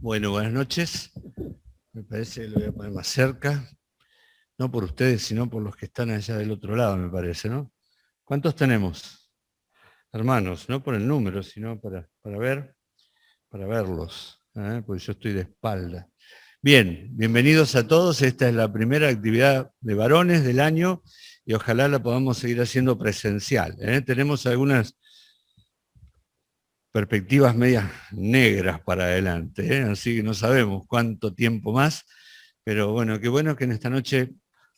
Bueno, buenas noches. Me parece que lo voy a poner más cerca. No por ustedes, sino por los que están allá del otro lado, me parece, ¿no? ¿Cuántos tenemos? Hermanos, no por el número, sino para verlos, porque yo estoy de espalda. Bien, bienvenidos a todos. Esta es la primera actividad de varones del año y ojalá la podamos seguir haciendo presencial. Tenemos algunas perspectivas medias negras para adelante, así que no sabemos cuánto tiempo más, pero bueno que en esta noche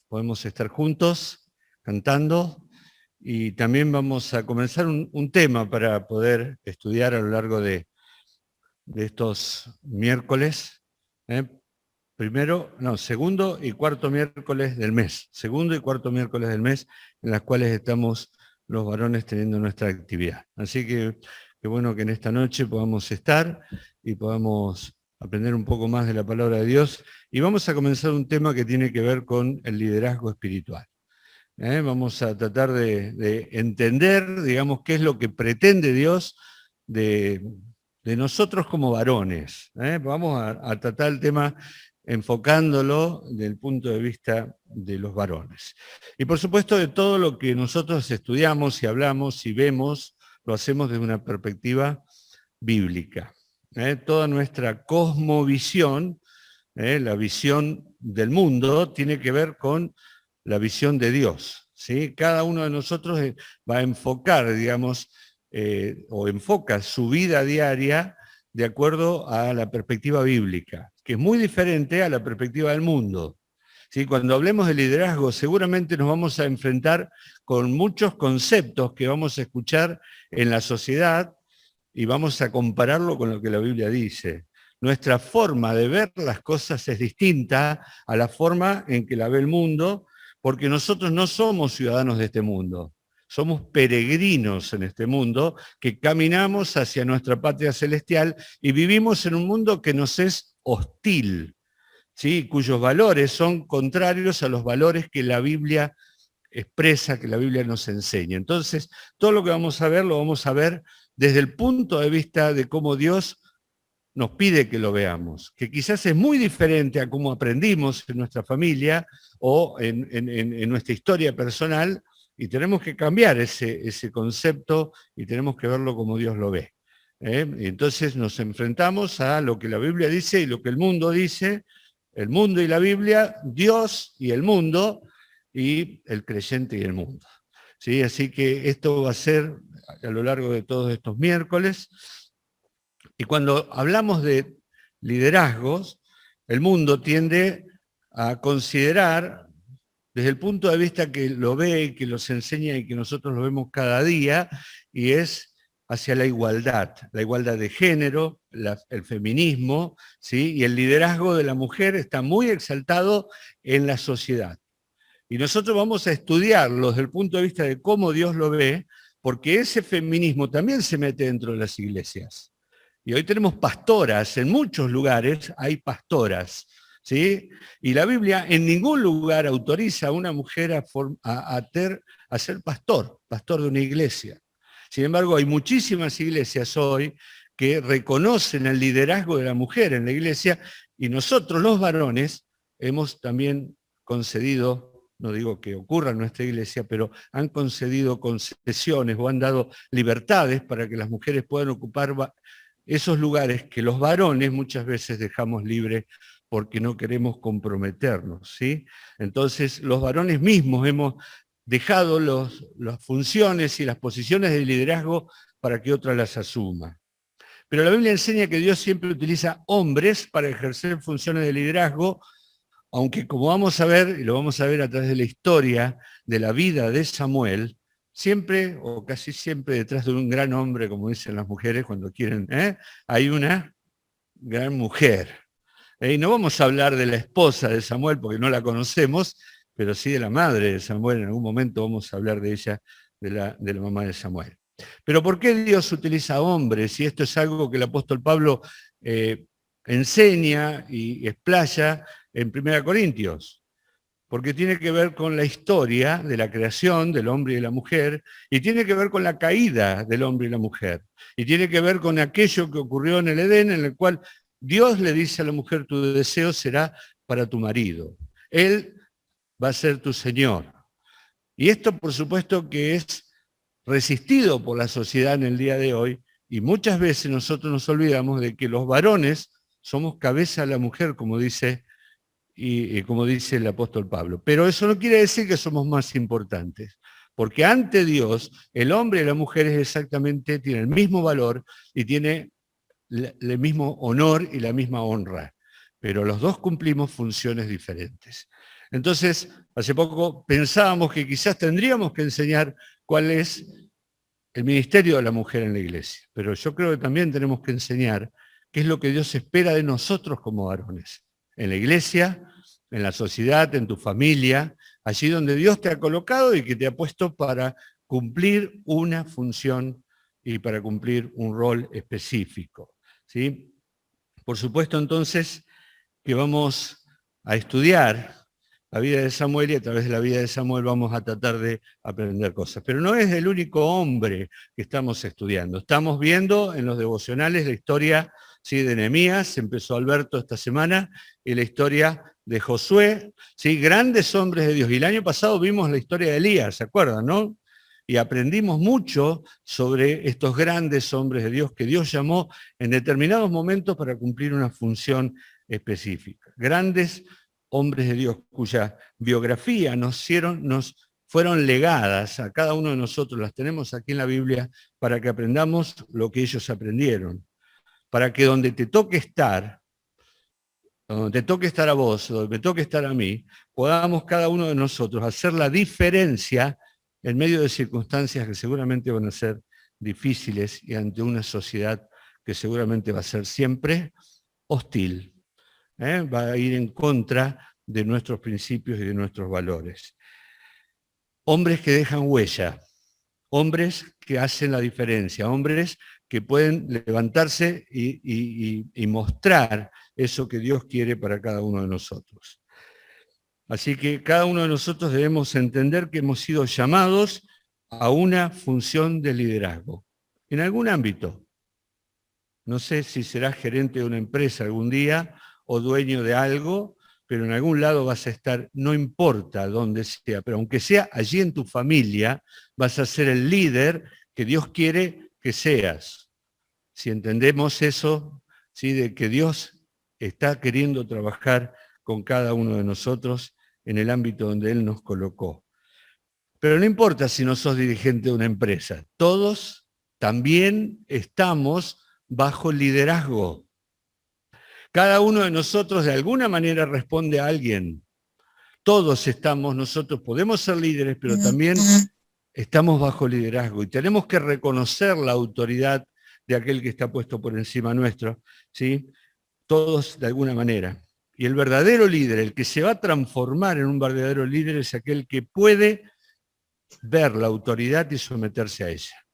podemos estar juntos cantando y también vamos a comenzar un tema para poder estudiar a lo largo de estos miércoles, ¿eh? Segundo y cuarto miércoles del mes, segundo y cuarto miércoles del mes, en las cuales estamos los varones teniendo nuestra actividad. Así que qué bueno que en esta noche podamos estar y podamos aprender un poco más de la palabra de Dios. Y vamos a comenzar un tema que tiene que ver con el liderazgo espiritual. Vamos a tratar de entender, digamos, qué es lo que pretende Dios de nosotros como varones. Vamos a tratar el tema enfocándolo desde el punto de vista de los varones. Y por supuesto de todo lo que nosotros estudiamos y hablamos y vemos, lo hacemos desde una perspectiva bíblica. Toda nuestra cosmovisión, la visión del mundo, tiene que ver con la visión de Dios, ¿sí? Cada uno de nosotros va a enfocar, digamos, o enfoca su vida diaria de acuerdo a la perspectiva bíblica, que es muy diferente a la perspectiva del mundo. ¿Sí? Cuando hablemos de liderazgo, seguramente nos vamos a enfrentar con muchos conceptos que vamos a escuchar en la sociedad y vamos a compararlo con lo que la Biblia dice. Nuestra forma de ver las cosas es distinta a la forma en que la ve el mundo, porque nosotros no somos ciudadanos de este mundo, somos peregrinos en este mundo que caminamos hacia nuestra patria celestial y vivimos en un mundo que nos es hostil, ¿sí? Cuyos valores son contrarios a los valores que la Biblia expresa, que la Biblia nos enseña. Entonces, todo lo que vamos a ver, lo vamos a ver desde el punto de vista de cómo Dios nos pide que lo veamos, que quizás es muy diferente a cómo aprendimos en nuestra familia o en nuestra historia personal, y tenemos que cambiar ese concepto y tenemos que verlo como Dios lo ve. Y entonces nos enfrentamos a lo que la Biblia dice y lo que el mundo dice, el mundo y la Biblia, Dios y el mundo, y el creyente y el mundo. ¿Sí? Así que esto va a ser a lo largo de todos estos miércoles. Y cuando hablamos de liderazgos, el mundo tiende a considerar, desde el punto de vista que lo ve, que los enseña y que nosotros lo vemos cada día, y es hacia la igualdad de género, el feminismo, ¿sí? Y el liderazgo de la mujer está muy exaltado en la sociedad. Y nosotros vamos a estudiarlo desde el punto de vista de cómo Dios lo ve, porque ese feminismo también se mete dentro de las iglesias. Y hoy tenemos pastoras, en muchos lugares hay pastoras, ¿sí? Y la Biblia en ningún lugar autoriza a una mujer a ser pastor de una iglesia. Sin embargo, hay muchísimas iglesias hoy que reconocen el liderazgo de la mujer en la iglesia y nosotros los varones hemos también concedido, no digo que ocurra en nuestra iglesia, pero han concedido concesiones o han dado libertades para que las mujeres puedan ocupar esos lugares que los varones muchas veces dejamos libres porque no queremos comprometernos, ¿sí? Entonces, los varones mismos hemos dejado las funciones y las posiciones de liderazgo para que otra las asuma. Pero la Biblia enseña que Dios siempre utiliza hombres para ejercer funciones de liderazgo, aunque como vamos a ver, y lo vamos a ver a través de la historia de la vida de Samuel, siempre o casi siempre detrás de un gran hombre, como dicen las mujeres cuando quieren, hay una gran mujer. Y no vamos a hablar de la esposa de Samuel porque no la conocemos, pero sí de la madre de Samuel. En algún momento vamos a hablar de ella, de la mamá de Samuel. Pero ¿por qué Dios utiliza hombres? Y esto es algo que el apóstol Pablo enseña y explaya en 1 Corintios, porque tiene que ver con la historia de la creación del hombre y de la mujer, y tiene que ver con la caída del hombre y la mujer, y tiene que ver con aquello que ocurrió en el Edén, en el cual Dios le dice a la mujer, tu deseo será para tu marido. Él va a ser tu Señor. Y esto, por supuesto, que es resistido por la sociedad en el día de hoy, y muchas veces nosotros nos olvidamos de que los varones somos cabeza de la mujer, como dice, como dice el apóstol Pablo. Pero eso no quiere decir que somos más importantes, porque ante Dios el hombre y la mujer tienen el mismo valor y tienen el mismo honor y la misma honra, pero los dos cumplimos funciones diferentes. Entonces, hace poco pensábamos que quizás tendríamos que enseñar cuál es el ministerio de la mujer en la iglesia, pero yo creo que también tenemos que enseñar qué es lo que Dios espera de nosotros como varones, en la iglesia, en la sociedad, en tu familia, allí donde Dios te ha colocado y que te ha puesto para cumplir una función y para cumplir un rol específico, ¿sí? Por supuesto, entonces, que vamos a estudiar la vida de Samuel y a través de la vida de Samuel vamos a tratar de aprender cosas. Pero no es el único hombre que estamos estudiando. Estamos viendo en los devocionales la historia, ¿sí?, de Nehemías, empezó Alberto esta semana, y la historia de Josué, ¿sí?, grandes hombres de Dios. Y el año pasado vimos la historia de Elías, ¿se acuerdan, no? Y aprendimos mucho sobre estos grandes hombres de Dios que Dios llamó en determinados momentos para cumplir una función específica. Grandes hombres de Dios cuya biografía nos fueron legadas a cada uno de nosotros, las tenemos aquí en la Biblia para que aprendamos lo que ellos aprendieron, para que donde te toque estar, donde te toque estar a vos, donde me toque estar a mí, podamos cada uno de nosotros hacer la diferencia en medio de circunstancias que seguramente van a ser difíciles y ante una sociedad que seguramente va a ser siempre hostil. Va a ir en contra de nuestros principios y de nuestros valores. Hombres que dejan huella, hombres que hacen la diferencia, hombres que pueden levantarse y mostrar eso que Dios quiere para cada uno de nosotros. Así que cada uno de nosotros debemos entender que hemos sido llamados a una función de liderazgo, en algún ámbito. No sé si serás gerente de una empresa algún día, o dueño de algo, pero en algún lado vas a estar, no importa dónde sea, pero aunque sea allí en tu familia, vas a ser el líder que Dios quiere que seas. Si entendemos eso, ¿sí?, de que Dios está queriendo trabajar con cada uno de nosotros en el ámbito donde Él nos colocó. Pero no importa si no sos dirigente de una empresa, todos también estamos bajo liderazgo. Cada uno de nosotros de alguna manera responde a alguien. Todos nosotros podemos ser líderes, pero también estamos bajo liderazgo y tenemos que reconocer la autoridad de aquel que está puesto por encima nuestro, ¿sí? Todos de alguna manera. Y el verdadero líder, el que se va a transformar en un verdadero líder, es aquel que puede ver la autoridad y someterse a ella.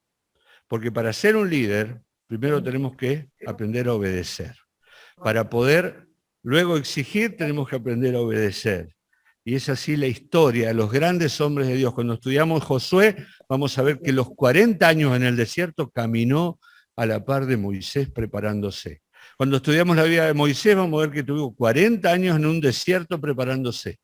Porque para ser un líder, primero tenemos que aprender a obedecer. Para poder luego exigir, tenemos que aprender a obedecer. Y es así la historia de los grandes hombres de Dios. Cuando estudiamos Josué, vamos a ver que los 40 años en el desierto caminó a la par de Moisés preparándose. Cuando estudiamos la vida de Moisés, vamos a ver que tuvo 40 años en un desierto preparándose.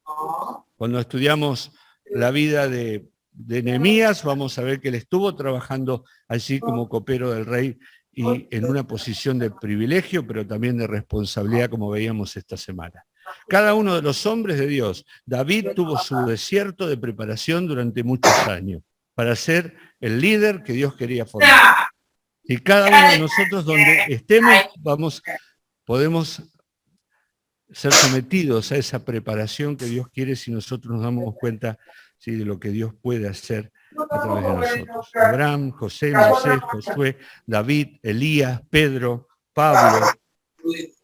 Cuando estudiamos la vida de Nehemías, vamos a ver que él estuvo trabajando allí como copero del rey y en una posición de privilegio, pero también de responsabilidad, como veíamos esta semana. Cada uno de los hombres de Dios, David tuvo su desierto de preparación durante muchos años para ser el líder que Dios quería formar. Y cada uno de nosotros, donde estemos, podemos ser sometidos a esa preparación que Dios quiere si nosotros nos damos cuenta, ¿sí?, de lo que Dios puede hacer a través de nosotros. Abraham, José, Moisés, Josué, David, Elías, Pedro, Pablo,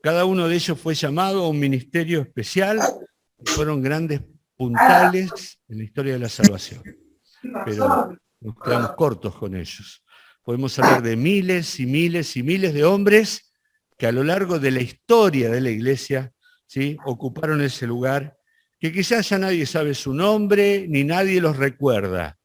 cada uno de ellos fue llamado a un ministerio especial y fueron grandes puntales en la historia de la salvación. Pero nos quedamos cortos con ellos. Podemos hablar de miles y miles y miles de hombres que a lo largo de la historia de la iglesia, ¿sí?, ocuparon ese lugar, que quizás ya nadie sabe su nombre, ni nadie los recuerda,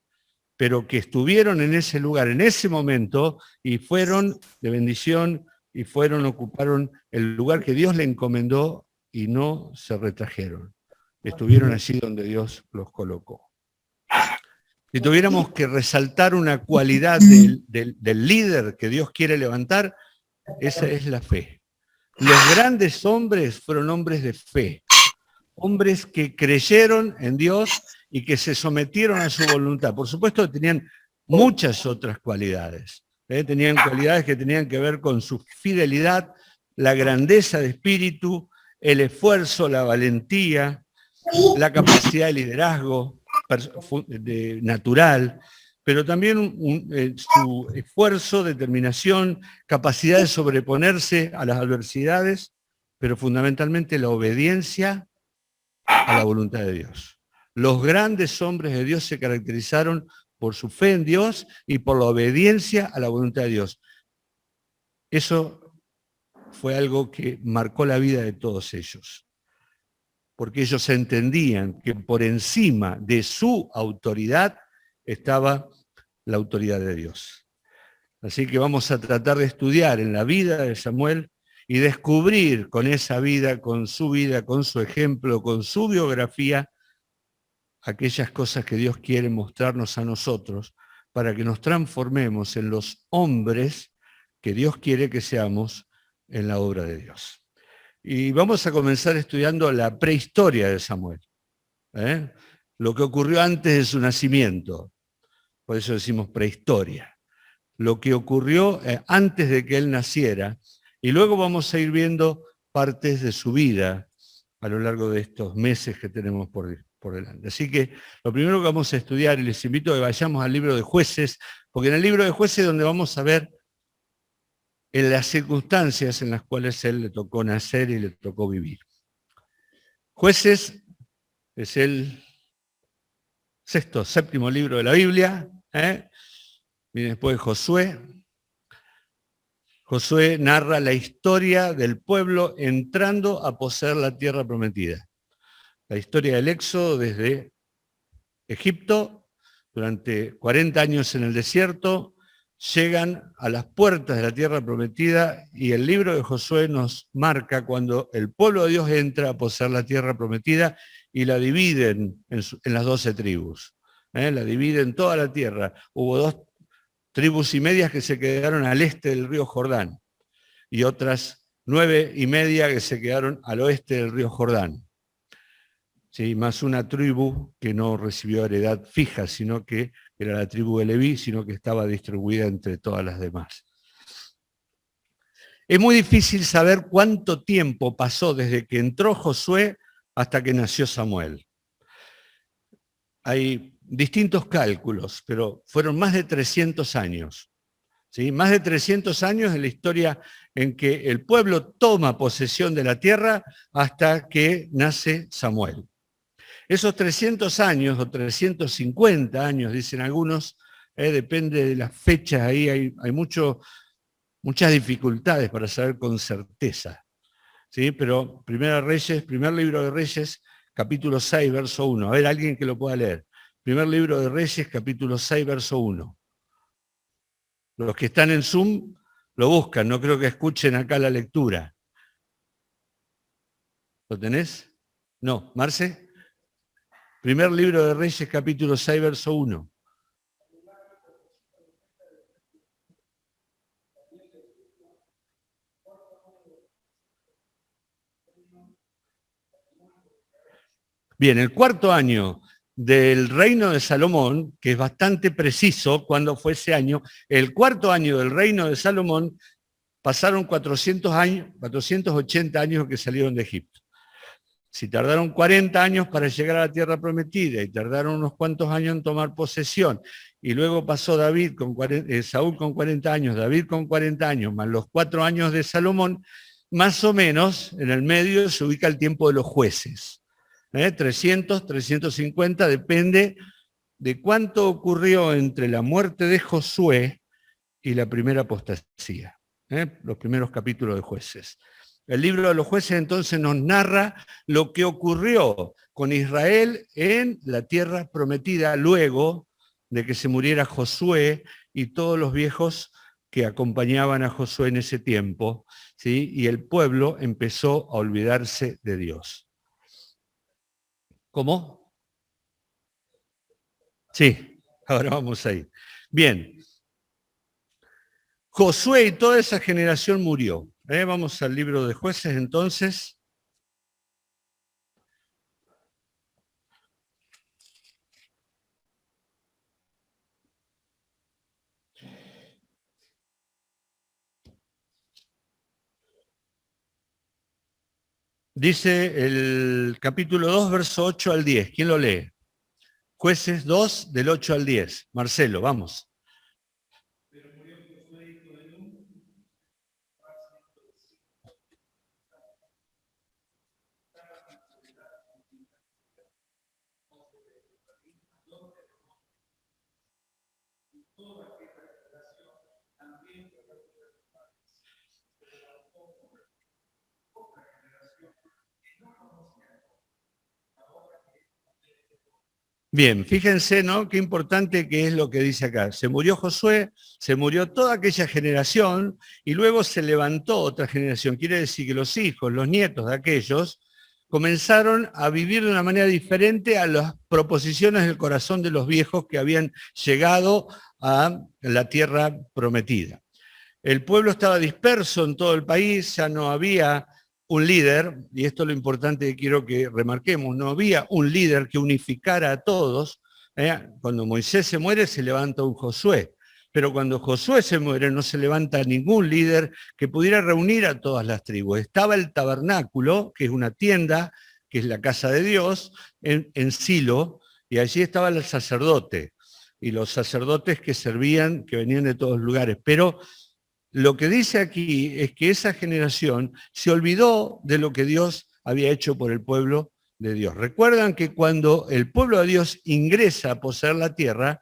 pero que estuvieron en ese lugar, en ese momento, y fueron de bendición y ocuparon el lugar que Dios le encomendó y no se retrajeron. Estuvieron allí donde Dios los colocó. Si tuviéramos que resaltar una cualidad del líder que Dios quiere levantar, esa es la fe. Los grandes hombres fueron hombres de fe, hombres que creyeron en Dios y que se sometieron a su voluntad. Por supuesto, tenían muchas otras cualidades. Tenían cualidades que tenían que ver con su fidelidad, la grandeza de espíritu, el esfuerzo, la valentía, la capacidad de liderazgo natural, pero también su esfuerzo, determinación, capacidad de sobreponerse a las adversidades, pero fundamentalmente la obediencia a la voluntad de Dios. Los grandes hombres de Dios se caracterizaron por su fe en Dios y por la obediencia a la voluntad de Dios. Eso fue algo que marcó la vida de todos ellos, porque ellos entendían que por encima de su autoridad estaba la autoridad de Dios. Así que vamos a tratar de estudiar en la vida de Samuel y descubrir con esa vida, con su ejemplo, con su biografía, aquellas cosas que Dios quiere mostrarnos a nosotros para que nos transformemos en los hombres que Dios quiere que seamos en la obra de Dios. Y vamos a comenzar estudiando la prehistoria de Samuel, lo que ocurrió antes de su nacimiento, por eso decimos prehistoria, lo que ocurrió antes de que él naciera, y luego vamos a ir viendo partes de su vida a lo largo de estos meses que tenemos por delante. Así que lo primero que vamos a estudiar, y les invito a que vayamos al libro de Jueces, porque en el libro de Jueces es donde vamos a ver en las circunstancias en las cuales él le tocó nacer y le tocó vivir. Jueces es el séptimo libro de la Biblia, viene después de Josué. Josué narra la historia del pueblo entrando a poseer la tierra prometida. La historia del éxodo desde Egipto, durante 40 años en el desierto, llegan a las puertas de la tierra prometida y el libro de Josué nos marca cuando el pueblo de Dios entra a poseer la tierra prometida y la dividen en las 12 tribus. La dividen toda la tierra. Hubo 2 tribus y medias que se quedaron al este del río Jordán y otras 9 y media que se quedaron al oeste del río Jordán. Sí, más una tribu que no recibió heredad fija, sino que era la tribu de Leví, sino que estaba distribuida entre todas las demás. Es muy difícil saber cuánto tiempo pasó desde que entró Josué hasta que nació Samuel. Hay distintos cálculos, pero fueron más de 300 años. ¿Sí? Más de 300 años en la historia en que el pueblo toma posesión de la tierra hasta que nace Samuel. Esos 300 años o 350 años, dicen algunos, depende de las fechas, ahí hay muchas dificultades para saber con certeza. ¿Sí? Pero primer libro de Reyes, capítulo 6, verso 1. A ver, alguien que lo pueda leer. Primer libro de Reyes, capítulo 6, verso 1. Los que están en Zoom lo buscan, no creo que escuchen acá la lectura. ¿Lo tenés? No, Marce. Primer libro de Reyes, capítulo 6, verso 1. Bien, el cuarto año del reino de Salomón, que es bastante preciso cuándo fue ese año, el cuarto año del reino de Salomón, pasaron 480 años que salieron de Egipto. Si tardaron 40 años para llegar a la tierra prometida y tardaron unos cuantos años en tomar posesión, y luego pasó Saúl con 40 años, David con 40 años, más los 4 años de Salomón, más o menos en el medio se ubica el tiempo de los jueces. 300, 350, depende de cuánto ocurrió entre la muerte de Josué y la primera apostasía, los primeros capítulos de Jueces. El libro de los Jueces entonces nos narra lo que ocurrió con Israel en la tierra prometida luego de que se muriera Josué y todos los viejos que acompañaban a Josué en ese tiempo, ¿sí? Y el pueblo empezó a olvidarse de Dios. ¿Cómo? Sí, ahora vamos ahí. Bien, Josué y toda esa generación murió. Vamos al libro de Jueces entonces. Dice el capítulo 2, verso 8 al 10. ¿Quién lo lee? Jueces 2, del 8 al 10. Marcelo, vamos. Bien, fíjense, ¿no? Qué importante que es lo que dice acá. Se murió Josué, se murió toda aquella generación y luego se levantó otra generación. Quiere decir que los hijos, los nietos de aquellos comenzaron a vivir de una manera diferente a las proposiciones del corazón de los viejos que habían llegado a la tierra prometida. El pueblo estaba disperso en todo el país, ya no había un líder, y esto es lo importante que quiero que remarquemos, no había un líder que unificara a todos. Cuando Moisés se muere se levanta un Josué, pero cuando Josué se muere no se levanta ningún líder que pudiera reunir a todas las tribus. Estaba el tabernáculo, que es una tienda, que es la casa de Dios, en Silo, y allí estaba el sacerdote, y los sacerdotes que servían, que venían de todos lugares, pero lo que dice aquí es que esa generación se olvidó de lo que Dios había hecho por el pueblo de Dios. Recuerdan que cuando el pueblo de Dios ingresa a poseer la tierra,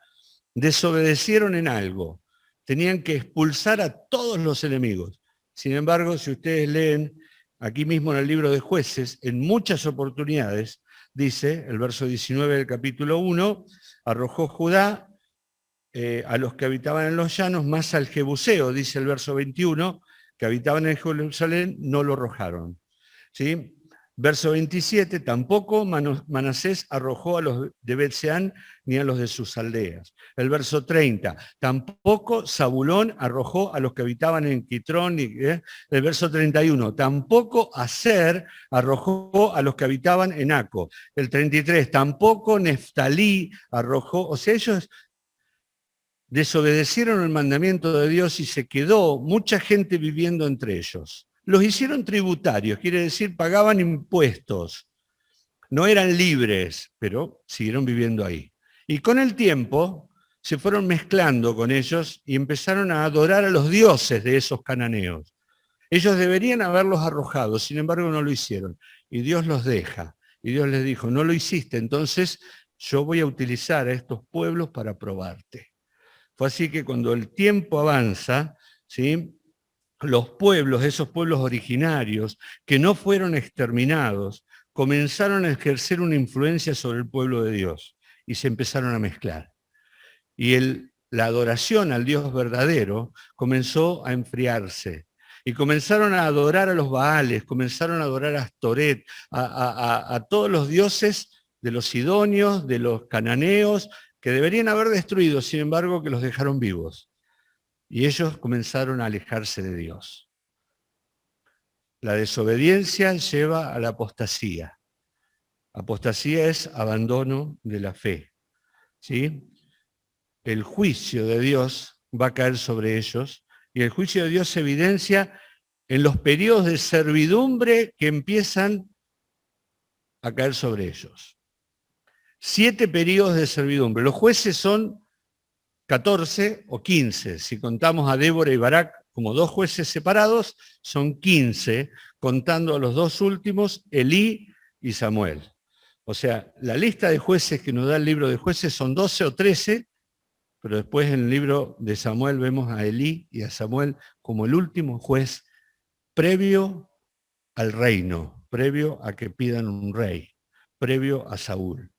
desobedecieron en algo. Tenían que expulsar a todos los enemigos. Sin embargo, si ustedes leen aquí mismo en el libro de Jueces, en muchas oportunidades, dice el verso 19 del capítulo 1, arrojó Judá a los que habitaban en los llanos, más al Jebuseo, dice el verso 21, que habitaban en Jerusalén, no lo arrojaron. ¿Sí? Verso 27, tampoco Manasés arrojó a los de Bet-Seán ni a los de sus aldeas. El verso 30, tampoco Zabulón arrojó a los que habitaban en Quitrón. El verso 31, tampoco Aser arrojó a los que habitaban en Aco. El 33, tampoco Neftalí arrojó, o sea, ellos desobedecieron el mandamiento de Dios y se quedó mucha gente viviendo entre ellos. Los hicieron tributarios, quiere decir, pagaban impuestos. No eran libres, pero siguieron viviendo ahí. Y con el tiempo se fueron mezclando con ellos y empezaron a adorar a los dioses de esos cananeos. Ellos deberían haberlos arrojado, sin embargo no lo hicieron. Y Dios los deja. Y Dios les dijo, no lo hiciste, entonces yo voy a utilizar a estos pueblos para probarte. Fue así que cuando el tiempo avanza, ¿sí? Los pueblos, esos pueblos originarios, que no fueron exterminados, comenzaron a ejercer una influencia sobre el pueblo de Dios y se empezaron a mezclar. Y la adoración al Dios verdadero comenzó a enfriarse. Y comenzaron a adorar a los Baales, comenzaron a adorar a Astoret, a todos los dioses de los sidonios, de los cananeos, que deberían haber destruido, sin embargo, que los dejaron vivos. Y ellos comenzaron a alejarse de Dios. La desobediencia lleva a la apostasía. Apostasía es abandono de la fe. ¿Sí? El juicio de Dios va a caer sobre ellos y el juicio de Dios se evidencia en los periodos de servidumbre que empiezan a caer sobre ellos. 7 periodos de servidumbre. Los jueces son 14 o 15. Si contamos a Débora y Barak como 2 jueces separados, son 15, contando a los 2 últimos, Elí y Samuel. O sea, la lista de jueces que nos da el libro de jueces son 12 o 13, pero después en el libro de Samuel vemos a Elí y a Samuel como el último juez previo al reino, previo a que pidan un rey, previo a Saúl.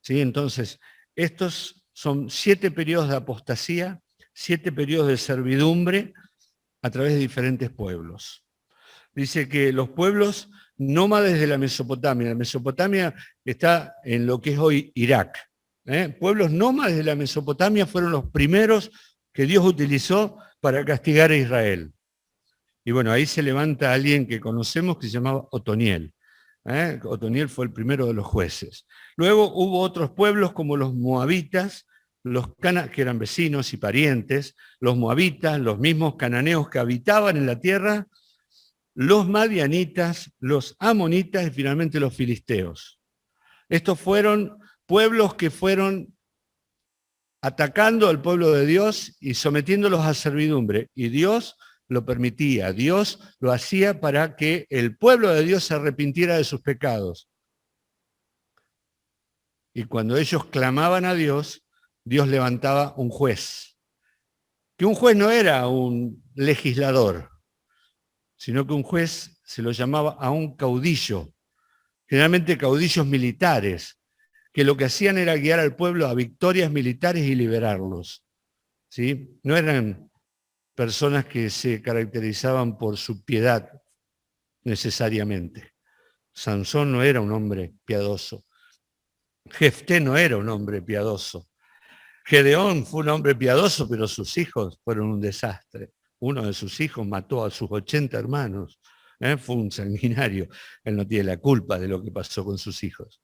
¿Sí? Entonces, estos son 7 periodos de apostasía, 7 periodos de servidumbre, a través de diferentes pueblos. Dice que los pueblos nómades de la Mesopotamia está en lo que es hoy Irak. Pueblos nómades de la Mesopotamia fueron los primeros que Dios utilizó para castigar a Israel. Y bueno, ahí se levanta alguien que conocemos que se llamaba Otoniel. Otoniel fue el primero de los jueces. Luego hubo otros pueblos como los moabitas, que eran vecinos y parientes, los moabitas, los mismos cananeos que habitaban en la tierra, los madianitas, los amonitas y finalmente los filisteos. Estos fueron pueblos que fueron atacando al pueblo de Dios y sometiéndolos a servidumbre. Y Dios lo permitía, Dios lo hacía para que el pueblo de Dios se arrepintiera de sus pecados. Y cuando ellos clamaban a Dios, Dios levantaba un juez. Que un juez no era un legislador, sino que un juez se lo llamaba a un caudillo, generalmente caudillos militares, que lo que hacían era guiar al pueblo a victorias militares y liberarlos. ¿Sí? No eran personas que se caracterizaban por su piedad necesariamente. Sansón no era un hombre piadoso. Jefté no era un hombre piadoso. Gedeón fue un hombre piadoso, pero sus hijos fueron un desastre. Uno de sus hijos mató a sus 80 hermanos. Fue un sanguinario. Él no tiene la culpa de lo que pasó con sus hijos.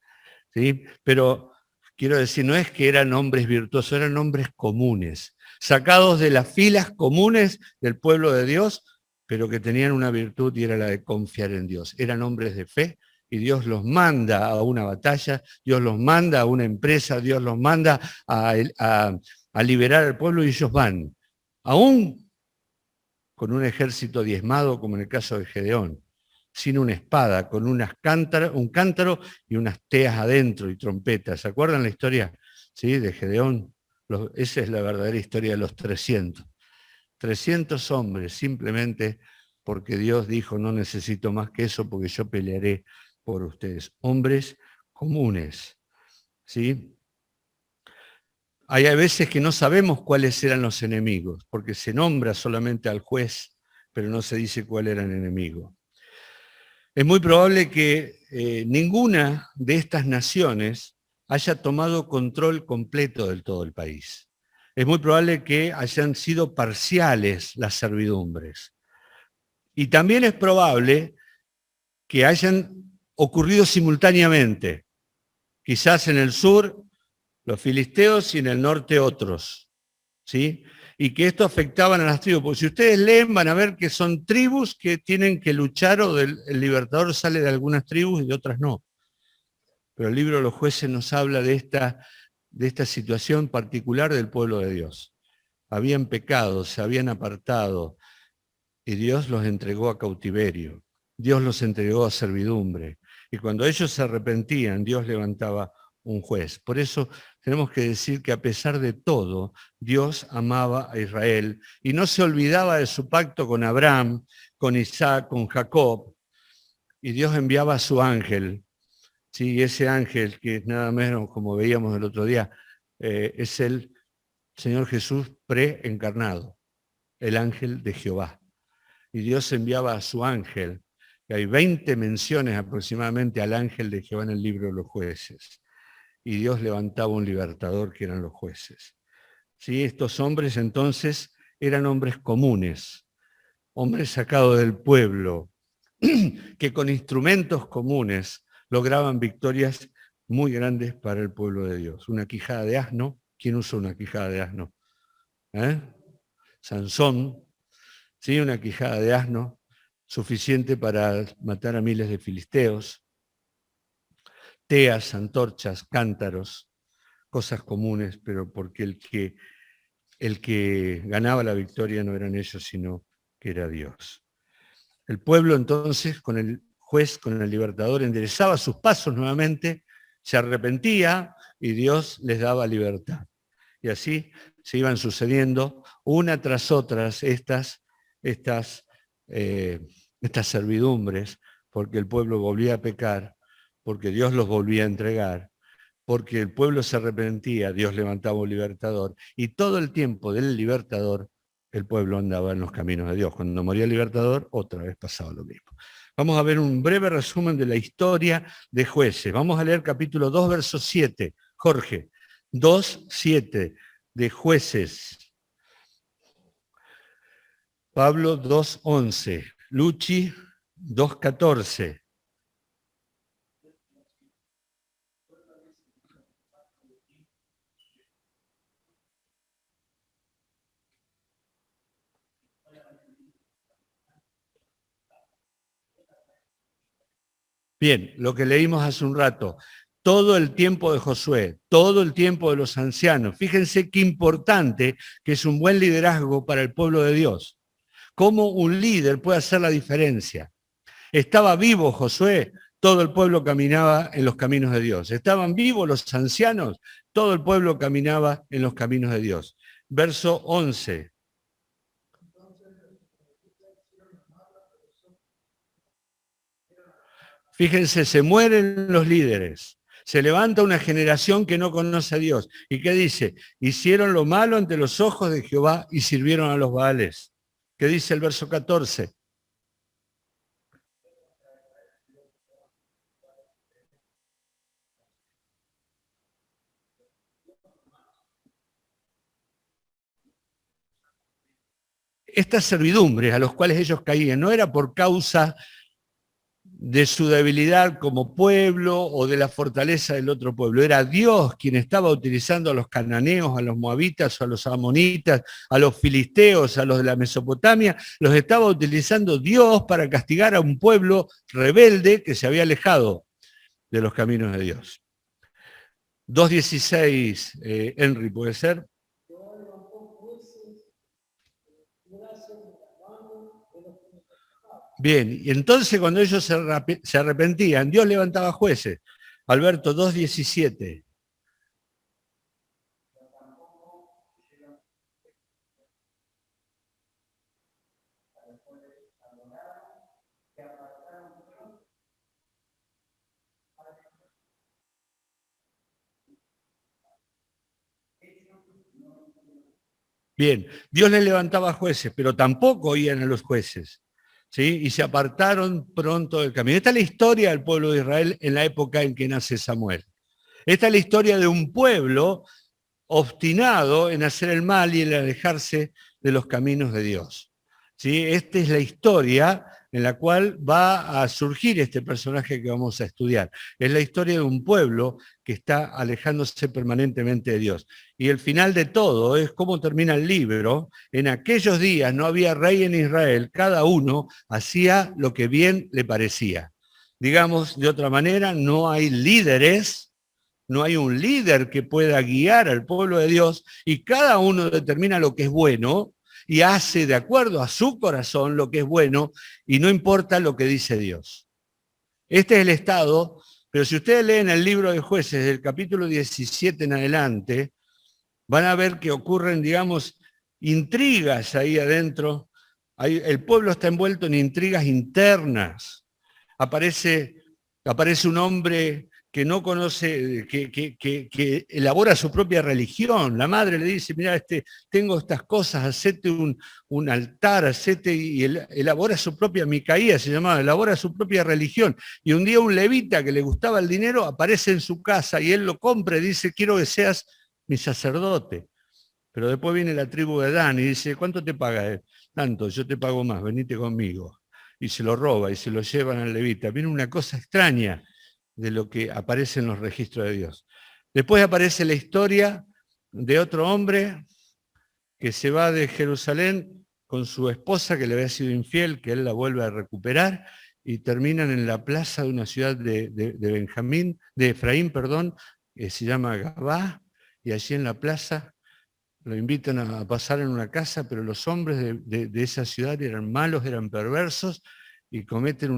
¿Sí? Pero quiero decir, no es que eran hombres virtuosos, eran hombres comunes, sacados de las filas comunes del pueblo de Dios, pero que tenían una virtud y era la de confiar en Dios. Eran hombres de fe y Dios los manda a una batalla, Dios los manda a una empresa, Dios los manda a liberar al pueblo y ellos van, aún con un ejército diezmado como en el caso de Gedeón, sin una espada, con un cántaro y unas teas adentro y trompetas. ¿Se acuerdan la historia, sí, de Gedeón? Esa es la verdadera historia de los 300. 300 hombres, simplemente porque Dios dijo, no necesito más que eso porque yo pelearé por ustedes. Hombres comunes, ¿sí? Hay veces que no sabemos cuáles eran los enemigos, porque se nombra solamente al juez, pero no se dice cuál era el enemigo. Es muy probable que ninguna de estas naciones haya tomado control completo del todo el país. Es muy probable que hayan sido parciales las servidumbres. Y también es probable que hayan ocurrido simultáneamente. Quizás en el sur los filisteos y en el norte otros, ¿sí? Y que esto afectaban a las tribus. Porque si ustedes leen van a ver que son tribus que tienen que luchar o el libertador sale de algunas tribus y de otras no. Pero el libro de los jueces nos habla de esta situación particular del pueblo de Dios. Habían pecado, se habían apartado y Dios los entregó a cautiverio. Dios los entregó a servidumbre. Y cuando ellos se arrepentían, Dios levantaba un juez. Por eso tenemos que decir que a pesar de todo, Dios amaba a Israel y no se olvidaba de su pacto con Abraham, con Isaac, con Jacob. Y Dios enviaba a su ángel. Sí, ese ángel que nada menos, como veíamos el otro día, es el Señor Jesús preencarnado, el ángel de Jehová. Y Dios enviaba a su ángel, que hay 20 menciones aproximadamente al ángel de Jehová en el libro de los jueces. Y Dios levantaba un libertador que eran los jueces. ¿Sí? Estos hombres entonces eran hombres comunes, hombres sacados del pueblo, que con instrumentos comunes lograban victorias muy grandes para el pueblo de Dios. Una quijada de asno, ¿quién usa una quijada de asno? Sansón, ¿sí? Una quijada de asno, suficiente para matar a miles de filisteos. Teas, antorchas, cántaros, cosas comunes, pero porque el que ganaba la victoria no eran ellos, sino que era Dios. El pueblo entonces, con el juez, con el libertador, enderezaba sus pasos nuevamente, se arrepentía y Dios les daba libertad. Y así se iban sucediendo una tras otras estas servidumbres, porque el pueblo volvía a pecar, porque Dios los volvía a entregar, porque el pueblo se arrepentía, Dios levantaba un libertador, y todo el tiempo del libertador el pueblo andaba en los caminos de Dios. Cuando moría el libertador, otra vez pasaba lo mismo. Vamos a ver un breve resumen de la historia de Jueces. Vamos a leer capítulo 2, verso 7. Jorge, 2, 7 de Jueces. Pablo 2, 11. Luchi 2, 14. Bien, lo que leímos hace un rato, todo el tiempo de Josué, todo el tiempo de los ancianos. Fíjense qué importante que es un buen liderazgo para el pueblo de Dios. Cómo un líder puede hacer la diferencia. Estaba vivo Josué, todo el pueblo caminaba en los caminos de Dios. Estaban vivos los ancianos, todo el pueblo caminaba en los caminos de Dios. Verso 11. Fíjense, se mueren los líderes. Se levanta una generación que no conoce a Dios. ¿Y qué dice? Hicieron lo malo ante los ojos de Jehová y sirvieron a los Baales. ¿Qué dice el verso 14? Estas servidumbres a los cuales ellos caían no era por causa de su debilidad como pueblo o de la fortaleza del otro pueblo. Era Dios quien estaba utilizando a los cananeos, a los moabitas, a los amonitas, a los filisteos, a los de la Mesopotamia. Los estaba utilizando Dios para castigar a un pueblo rebelde que se había alejado de los caminos de Dios. 2.16, Henry, ¿puede ser? Bien, y entonces cuando ellos se arrepentían, Dios levantaba jueces. Alberto 2.17. Bien, Dios les levantaba jueces, pero tampoco oían a los jueces, ¿sí? Y se apartaron pronto del camino. Esta es la historia del pueblo de Israel en la época en que nace Samuel. Esta es la historia de un pueblo obstinado en hacer el mal y en alejarse de los caminos de Dios. ¿Sí? Esta es la historia en la cual va a surgir este personaje que vamos a estudiar. Es la historia de un pueblo que está alejándose permanentemente de Dios. Y el final de todo es cómo termina el libro. En aquellos días no había rey en Israel, cada uno hacía lo que bien le parecía. Digamos de otra manera, no hay líderes, no hay un líder que pueda guiar al pueblo de Dios y cada uno determina lo que es bueno y hace de acuerdo a su corazón lo que es bueno y no importa lo que dice Dios. Este es el estado, pero si ustedes leen el libro de Jueces del capítulo 17 en adelante, van a ver que ocurren, digamos, intrigas ahí adentro. El pueblo está envuelto en intrigas internas. Aparece, aparece un hombre que no conoce, que elabora su propia religión. La madre le dice, mira, tengo estas cosas, hacete un altar, hacete, y elabora su propia, Micaía se llamaba, elabora su propia religión. Y un día un levita que le gustaba el dinero aparece en su casa y él lo compra y dice, quiero que seas mi sacerdote. Pero después viene la tribu de Dan y dice, ¿cuánto te paga él? Tanto, yo te pago más, venite conmigo. Y se lo roba y se lo llevan al levita. Viene una cosa extraña de lo que aparece en los registros de Dios. Después aparece la historia de otro hombre que se va de Jerusalén con su esposa que le había sido infiel, que él la vuelve a recuperar, y terminan en la plaza de una ciudad de Efraín, perdón, que se llama Gabá, y allí en la plaza lo invitan a pasar en una casa, pero los hombres de esa ciudad eran malos, eran perversos, y cometen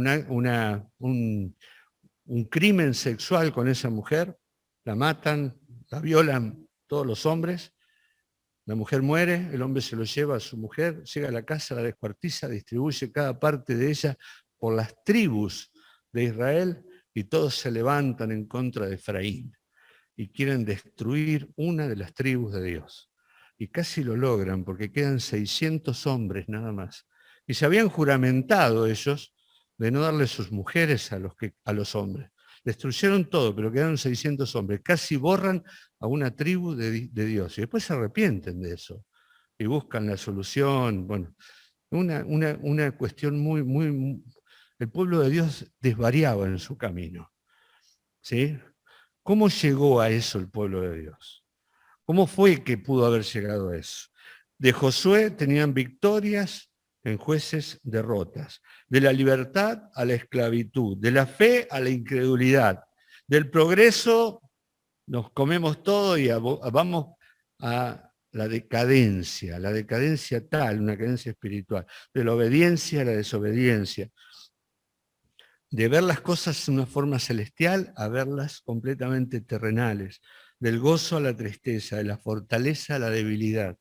un crimen sexual con esa mujer, la matan, la violan todos los hombres, la mujer muere, el hombre se lo lleva a su mujer, llega a la casa, la descuartiza, distribuye cada parte de ella por las tribus de Israel y todos se levantan en contra de Efraín y quieren destruir una de las tribus de Dios. y casi lo logran, porque quedan 600 hombres nada más. Y se habían juramentado ellos de no darle sus mujeres a los hombres. Destruyeron todo, pero quedaron 600 hombres. Casi borran a una tribu de Dios. Y después se arrepienten de eso. Y buscan la solución. Bueno, una cuestión muy... El pueblo de Dios desvariaba en su camino. ¿Sí? ¿Cómo llegó a eso el pueblo de Dios? ¿Cómo fue que pudo haber llegado a eso? De Josué tenían victorias, en jueces derrotas. De la libertad a la esclavitud, de la fe a la incredulidad, del progreso nos comemos todo y vamos a la decadencia tal, una cadencia espiritual, de la obediencia a la desobediencia, de ver las cosas de una forma celestial a verlas completamente terrenales, del gozo a la tristeza, de la fortaleza a la debilidad,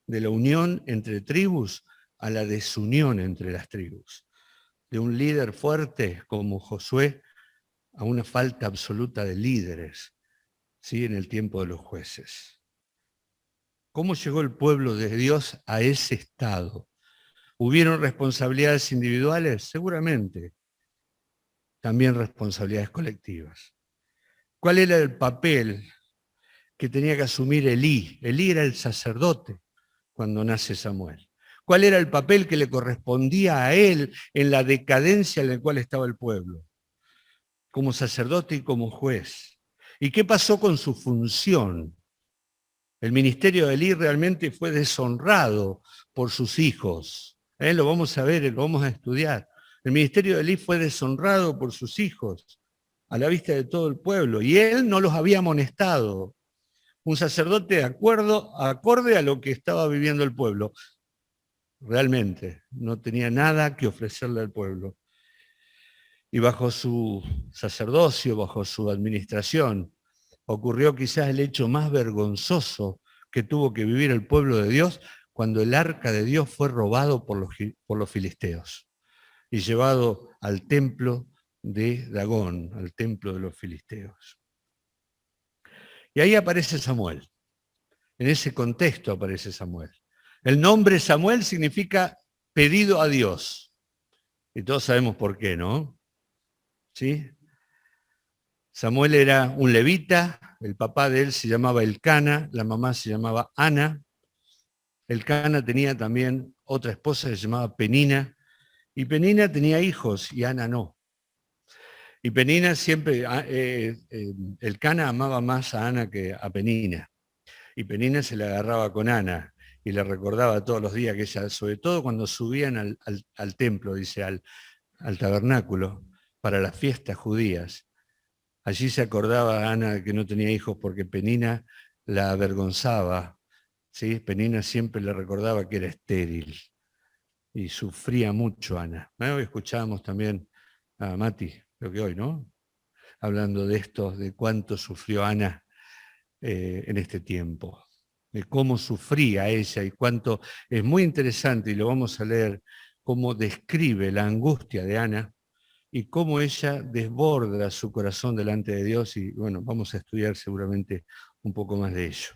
de la unión entre tribus a la desunión entre las tribus, de un líder fuerte como Josué a una falta absoluta de líderes, ¿sí? En el tiempo de los jueces. ¿Cómo llegó el pueblo de Dios a ese estado? ¿Hubieron responsabilidades individuales? Seguramente. También responsabilidades colectivas. ¿Cuál era el papel que tenía que asumir Elí? Elí era el sacerdote cuando nace Samuel. ¿Cuál era el papel que le correspondía a él en la decadencia en la cual estaba el pueblo? Como sacerdote y como juez. ¿Y qué pasó con su función? El ministerio de Elí realmente fue deshonrado por sus hijos. Lo vamos a ver, lo vamos a estudiar. El ministerio de Elí fue deshonrado por sus hijos a la vista de todo el pueblo. Y él no los había amonestado. Un sacerdote acorde a lo que estaba viviendo el pueblo. Realmente, no tenía nada que ofrecerle al pueblo. Y bajo su sacerdocio, bajo su administración, ocurrió quizás el hecho más vergonzoso que tuvo que vivir el pueblo de Dios cuando el arca de Dios fue robado por los filisteos y llevado al templo de Dagón, al templo de los filisteos. Y ahí aparece Samuel. En ese contexto aparece Samuel. El nombre Samuel significa pedido a Dios. Y todos sabemos por qué, ¿no? ¿Sí? Samuel era un levita, el papá de él se llamaba Elcana, la mamá se llamaba Ana. Elcana tenía también otra esposa que se llamaba Penina, y Penina tenía hijos y Ana no. Y Penina siempre, Elcana amaba más a Ana que a Penina. Y Penina se le agarraba con Ana y le recordaba todos los días que ella, sobre todo cuando subían al templo, dice, al tabernáculo, para las fiestas judías. Allí se acordaba Ana que no tenía hijos porque Penina la avergonzaba. ¿Sí? Penina siempre le recordaba que era estéril y sufría mucho Ana. Hoy escuchábamos también a Mati, creo que hoy, ¿no? Hablando de esto, de cuánto sufrió Ana en este tiempo, de cómo sufría ella y cuánto es muy interesante, y lo vamos a leer, cómo describe la angustia de Ana y cómo ella desborda su corazón delante de Dios, y bueno, vamos a estudiar seguramente un poco más de ello.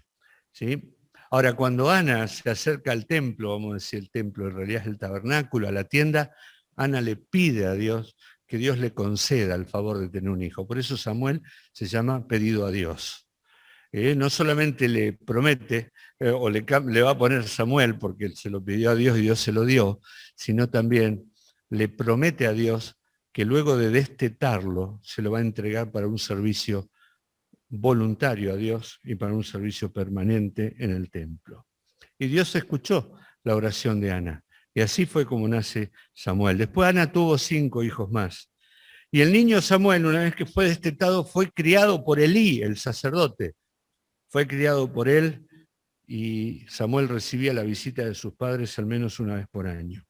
¿Sí? Ahora, cuando Ana se acerca al templo, vamos a decir el templo, en realidad es el tabernáculo, a la tienda, Ana le pide a Dios que Dios le conceda el favor de tener un hijo. Por eso Samuel se llama pedido a Dios. No solamente le promete, o le va a poner Samuel porque se lo pidió a Dios y Dios se lo dio, sino también le promete a Dios que luego de destetarlo se lo va a entregar para un servicio voluntario a Dios y para un servicio permanente en el templo. Y Dios escuchó la oración de Ana. Y así fue como nace Samuel. Después Ana tuvo 5 hijos más. Y el niño Samuel, una vez que fue destetado, fue criado por Elí, el sacerdote. Fue criado por él y Samuel recibía la visita de sus padres al menos una vez por año.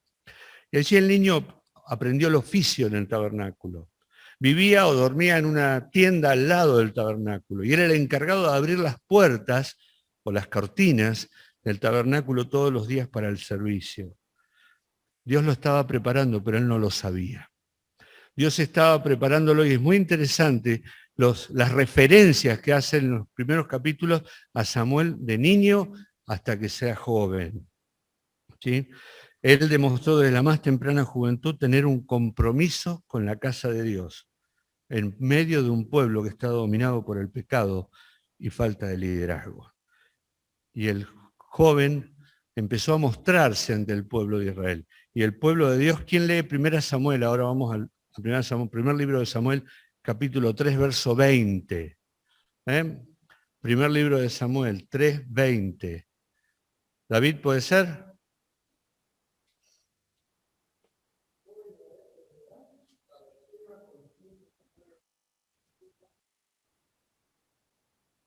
Y allí el niño aprendió el oficio en el tabernáculo. Vivía o dormía en una tienda al lado del tabernáculo y era el encargado de abrir las puertas o las cortinas del tabernáculo todos los días para el servicio. Dios lo estaba preparando, pero él no lo sabía. Dios estaba preparándolo y es muy interesante las referencias que hacen en los primeros capítulos a Samuel de niño hasta que sea joven. ¿Sí? Él demostró desde la más temprana juventud tener un compromiso con la casa de Dios, en medio de un pueblo que está dominado por el pecado y falta de liderazgo. Y el joven empezó a mostrarse ante el pueblo de Israel. Y el pueblo de Dios, ¿quién lee 1 Samuel? Ahora vamos al primer libro de Samuel, capítulo 3, verso 20. Primer libro de Samuel, 3, 20. David, ¿puede ser?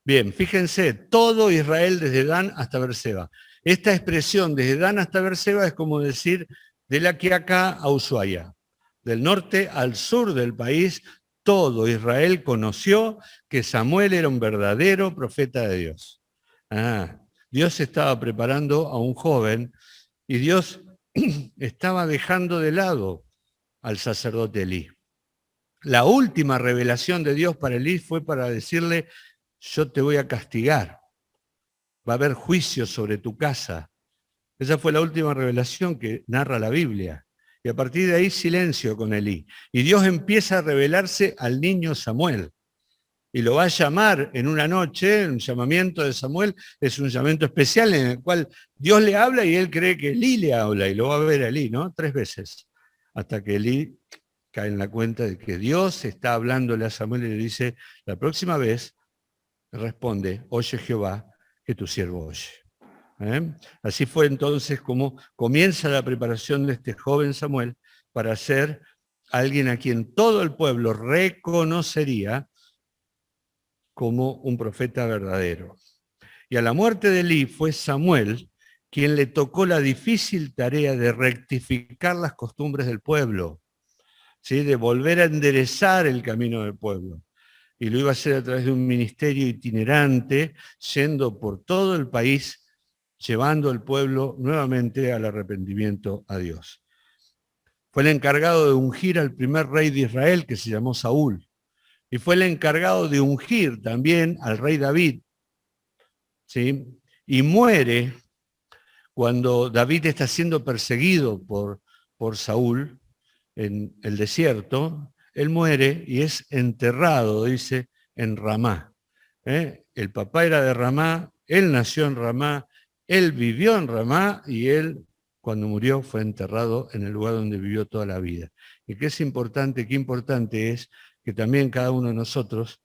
Bien, fíjense, todo Israel desde Dan hasta Berseba. Esta expresión desde Dan hasta Berseba es como decir de la Quiaca a Ushuaia. Del norte al sur del país, todo Israel conoció que Samuel era un verdadero profeta de Dios. Dios estaba preparando a un joven y Dios estaba dejando de lado al sacerdote Elí. La última revelación de Dios para Elí fue para decirle: yo te voy a castigar, va a haber juicio sobre tu casa. Esa fue la última revelación que narra la Biblia. Y a partir de ahí silencio con Elí. Y Dios empieza a revelarse al niño Samuel. Y lo va a llamar en una noche, un llamamiento de Samuel, es un llamamiento especial en el cual Dios le habla y él cree que Elí le habla, y lo va a ver a Elí, ¿no? 3 veces, hasta que Elí cae en la cuenta de que Dios está hablándole a Samuel y le dice: la próxima vez responde: oye Jehová, que tu siervo oye. Así fue entonces como comienza la preparación de este joven Samuel para ser alguien a quien todo el pueblo reconocería como un profeta verdadero. Y a la muerte de Elí fue Samuel quien le tocó la difícil tarea de rectificar las costumbres del pueblo, ¿sí? De volver a enderezar el camino del pueblo. Y lo iba a hacer a través de un ministerio itinerante, yendo por todo el país, llevando al pueblo nuevamente al arrepentimiento a Dios. Fue el encargado de ungir al primer rey de Israel, que se llamó Saúl, y fue el encargado de ungir también al rey David, ¿sí? Y muere cuando David está siendo perseguido por Saúl en el desierto. Él muere y es enterrado, dice, en Ramá. El papá era de Ramá, él nació en Ramá, él vivió en Ramá y él, cuando murió, fue enterrado en el lugar donde vivió toda la vida. Y qué importante es que también cada uno de nosotros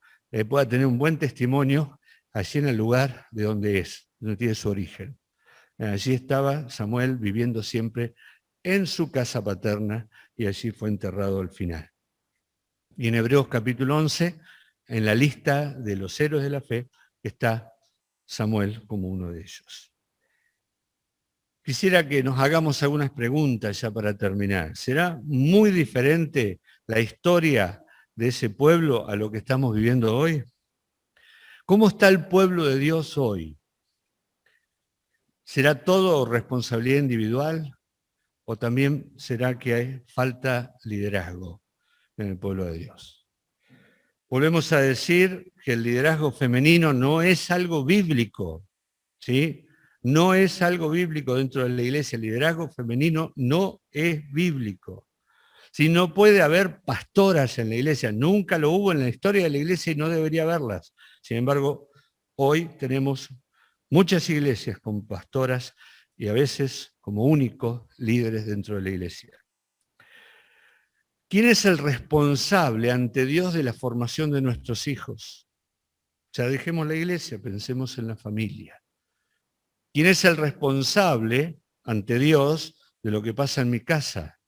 pueda tener un buen testimonio allí en el lugar de donde es, donde tiene su origen. Allí estaba Samuel viviendo siempre en su casa paterna y allí fue enterrado al final. Y en Hebreos capítulo 11, en la lista de los héroes de la fe, está Samuel como uno de ellos. Quisiera que nos hagamos algunas preguntas ya para terminar. ¿Será muy diferente la historia de ese pueblo a lo que estamos viviendo hoy? ¿Cómo está el pueblo de Dios hoy? ¿Será todo responsabilidad individual o también será que hay falta liderazgo en el pueblo de Dios? Volvemos a decir que el liderazgo femenino no es algo bíblico, ¿sí? No es algo bíblico dentro de la iglesia. El liderazgo femenino no es bíblico. Si no puede haber pastoras en la iglesia, nunca lo hubo en la historia de la iglesia y no debería haberlas. Sin embargo, hoy tenemos muchas iglesias con pastoras y a veces como únicos líderes dentro de la iglesia. ¿Quién es el responsable ante Dios de la formación de nuestros hijos? Ya dejemos la iglesia, pensemos en la familia. ¿Quién es el responsable ante Dios de lo que pasa en mi casa?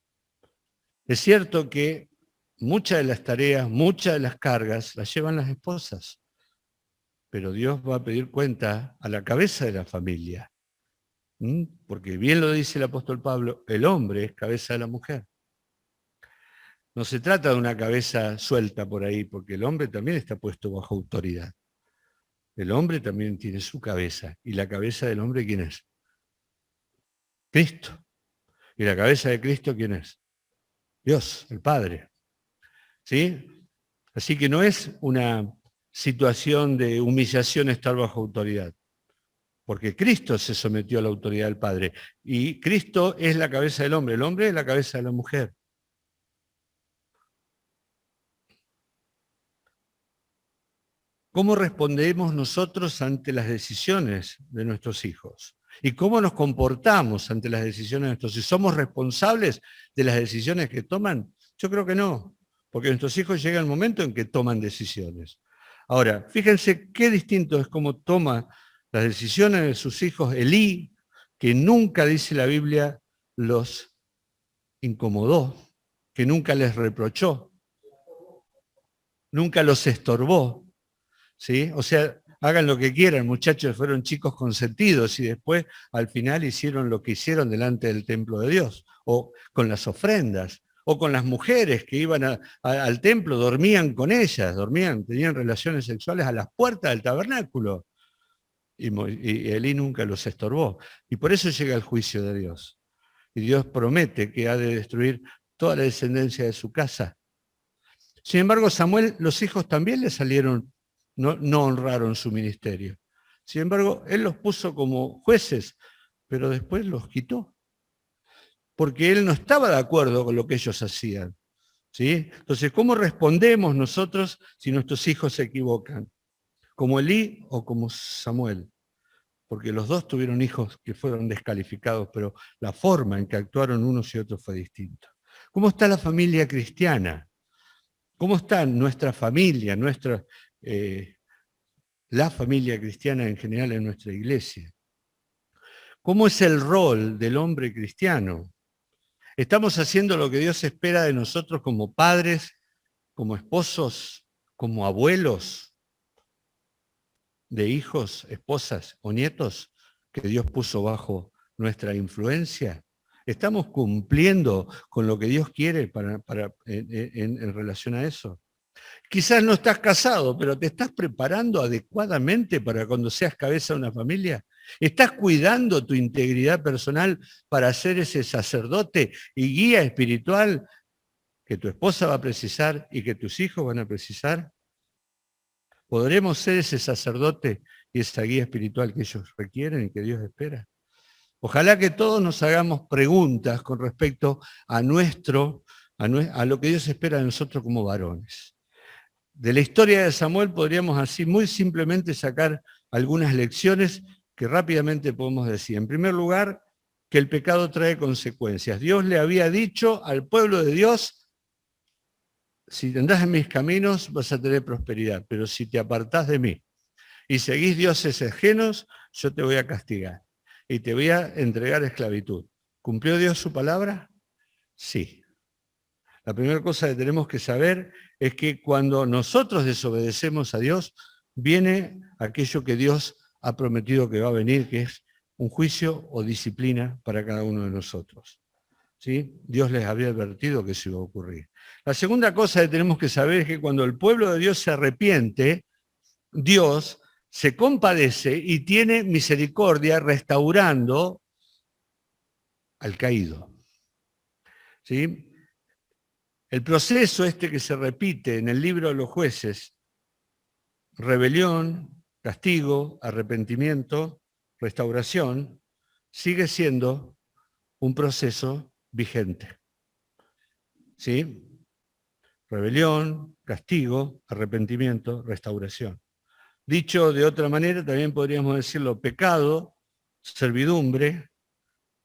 Es cierto que muchas de las tareas, muchas de las cargas las llevan las esposas, pero Dios va a pedir cuenta a la cabeza de la familia. Porque bien lo dice el apóstol Pablo, el hombre es cabeza de la mujer. No se trata de una cabeza suelta por ahí, porque el hombre también está puesto bajo autoridad. El hombre también tiene su cabeza. ¿Y la cabeza del hombre quién es? Cristo. ¿Y la cabeza de Cristo quién es? Dios, el Padre. ¿Sí? Así que no es una situación de humillación estar bajo autoridad. porque Cristo se sometió a la autoridad del Padre. Y Cristo es la cabeza del hombre, el hombre es la cabeza de la mujer. ¿Cómo respondemos nosotros ante las decisiones de nuestros hijos? ¿Y cómo nos comportamos ante las decisiones de nuestros hijos? ¿Somos responsables de las decisiones que toman? Yo creo que no, porque nuestros hijos llegan al momento en que toman decisiones. Ahora, fíjense qué distinto es cómo toma las decisiones de sus hijos Elí, que nunca, dice la Biblia, los incomodó, que nunca les reprochó, nunca los estorbó. ¿Sí? O sea, hagan lo que quieran, muchachos, fueron chicos consentidos y después al final hicieron lo que hicieron delante del templo de Dios, o con las ofrendas, o con las mujeres que iban al templo, dormían con ellas, tenían relaciones sexuales a las puertas del tabernáculo. Y Elí nunca los estorbó. Y por eso llega el juicio de Dios. Y Dios promete que ha de destruir toda la descendencia de su casa. Sin embargo, Samuel, los hijos también le salieron, no honraron su ministerio. Sin embargo, él los puso como jueces, pero después los quitó, porque él no estaba de acuerdo con lo que ellos hacían. ¿Sí? Entonces, ¿cómo respondemos nosotros si nuestros hijos se equivocan? ¿Como Elí o como Samuel? Porque los dos tuvieron hijos que fueron descalificados, pero la forma en que actuaron unos y otros fue distinta. ¿Cómo está la familia cristiana? ¿Cómo está nuestra familia, la familia cristiana en general en nuestra iglesia? ¿Cómo es el rol del hombre cristiano? ¿Estamos haciendo lo que Dios espera de nosotros como padres, como esposos, como abuelos de hijos, esposas o nietos que Dios puso bajo nuestra influencia? ¿Estamos cumpliendo con lo que Dios quiere en relación a eso? Quizás no estás casado, pero ¿te estás preparando adecuadamente para cuando seas cabeza de una familia? ¿Estás cuidando tu integridad personal para ser ese sacerdote y guía espiritual que tu esposa va a precisar y que tus hijos van a precisar? ¿Podremos ser ese sacerdote y esa guía espiritual que ellos requieren y que Dios espera? Ojalá que todos nos hagamos preguntas con respecto a lo que Dios espera de nosotros como varones. De la historia de Samuel podríamos así muy simplemente sacar algunas lecciones que rápidamente podemos decir. En primer lugar, que el pecado trae consecuencias. Dios le había dicho al pueblo de Dios, si andás en mis caminos vas a tener prosperidad, pero si te apartás de mí y seguís dioses ajenos, yo te voy a castigar y te voy a entregar a esclavitud. ¿Cumplió Dios su palabra? Sí. La primera cosa que tenemos que saber es que cuando nosotros desobedecemos a Dios, viene aquello que Dios ha prometido que va a venir, que es un juicio o disciplina para cada uno de nosotros. ¿Sí? Dios les había advertido que eso iba a ocurrir. La segunda cosa que tenemos que saber es que cuando el pueblo de Dios se arrepiente, Dios se compadece y tiene misericordia restaurando al caído. ¿Sí? El proceso este que se repite en el libro de los jueces, rebelión, castigo, arrepentimiento, restauración, sigue siendo un proceso vigente. ¿Sí? Rebelión, castigo, arrepentimiento, restauración. Dicho de otra manera, también podríamos decirlo pecado, servidumbre,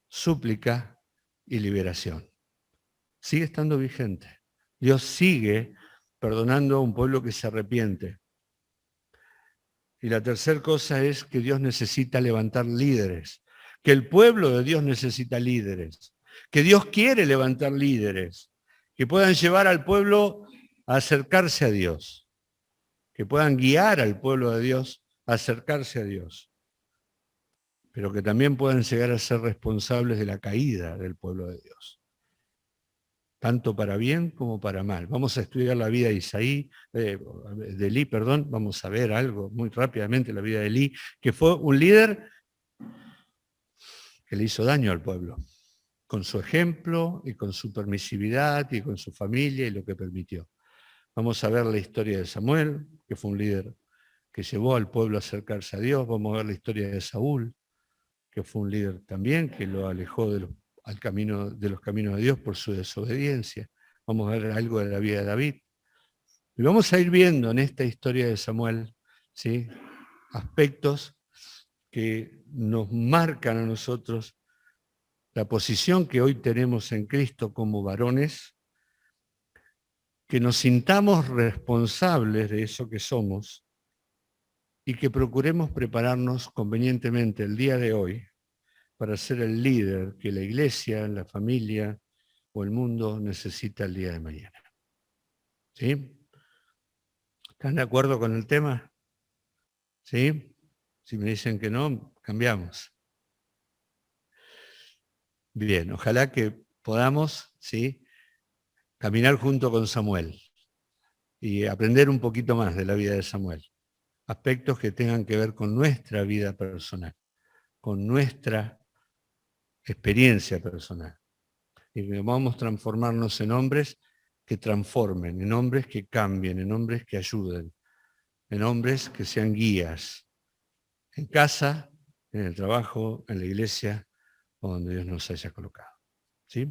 súplica y liberación. Sigue estando vigente. Dios sigue perdonando a un pueblo que se arrepiente. Y la tercera cosa es que Dios necesita levantar líderes, que el pueblo de Dios necesita líderes, que Dios quiere levantar líderes, que puedan llevar al pueblo a acercarse a Dios, que puedan guiar al pueblo de Dios a acercarse a Dios, pero que también puedan llegar a ser responsables de la caída del pueblo de Dios, tanto para bien como para mal. Vamos a estudiar la vida de Elí, vamos a ver algo muy rápidamente, la vida de Elí, que fue un líder que le hizo daño al pueblo, con su ejemplo y con su permisividad y con su familia y lo que permitió. Vamos a ver la historia de Samuel, que fue un líder que llevó al pueblo a acercarse a Dios. Vamos a ver la historia de Saúl, que fue un líder también, que lo alejó de los caminos de Dios por su desobediencia. Vamos a ver algo de la vida de David. Y vamos a ir viendo en esta historia de Samuel, ¿sí?, aspectos que nos marcan a nosotros la posición que hoy tenemos en Cristo como varones, que nos sintamos responsables de eso que somos y que procuremos prepararnos convenientemente el día de hoy para ser el líder que la iglesia, la familia o el mundo necesita el día de mañana. ¿Sí? ¿Están de acuerdo con el tema? ¿Sí? Si me dicen que no, cambiamos. Bien, ojalá que podamos, ¿sí?, caminar junto con Samuel y aprender un poquito más de la vida de Samuel. Aspectos que tengan que ver con nuestra vida personal, con nuestra experiencia personal. Y que vamos a transformarnos en hombres que transformen, en hombres que cambien, en hombres que ayuden, en hombres que sean guías, en casa, en el trabajo, en la iglesia, o donde Dios nos haya colocado. ¿Sí?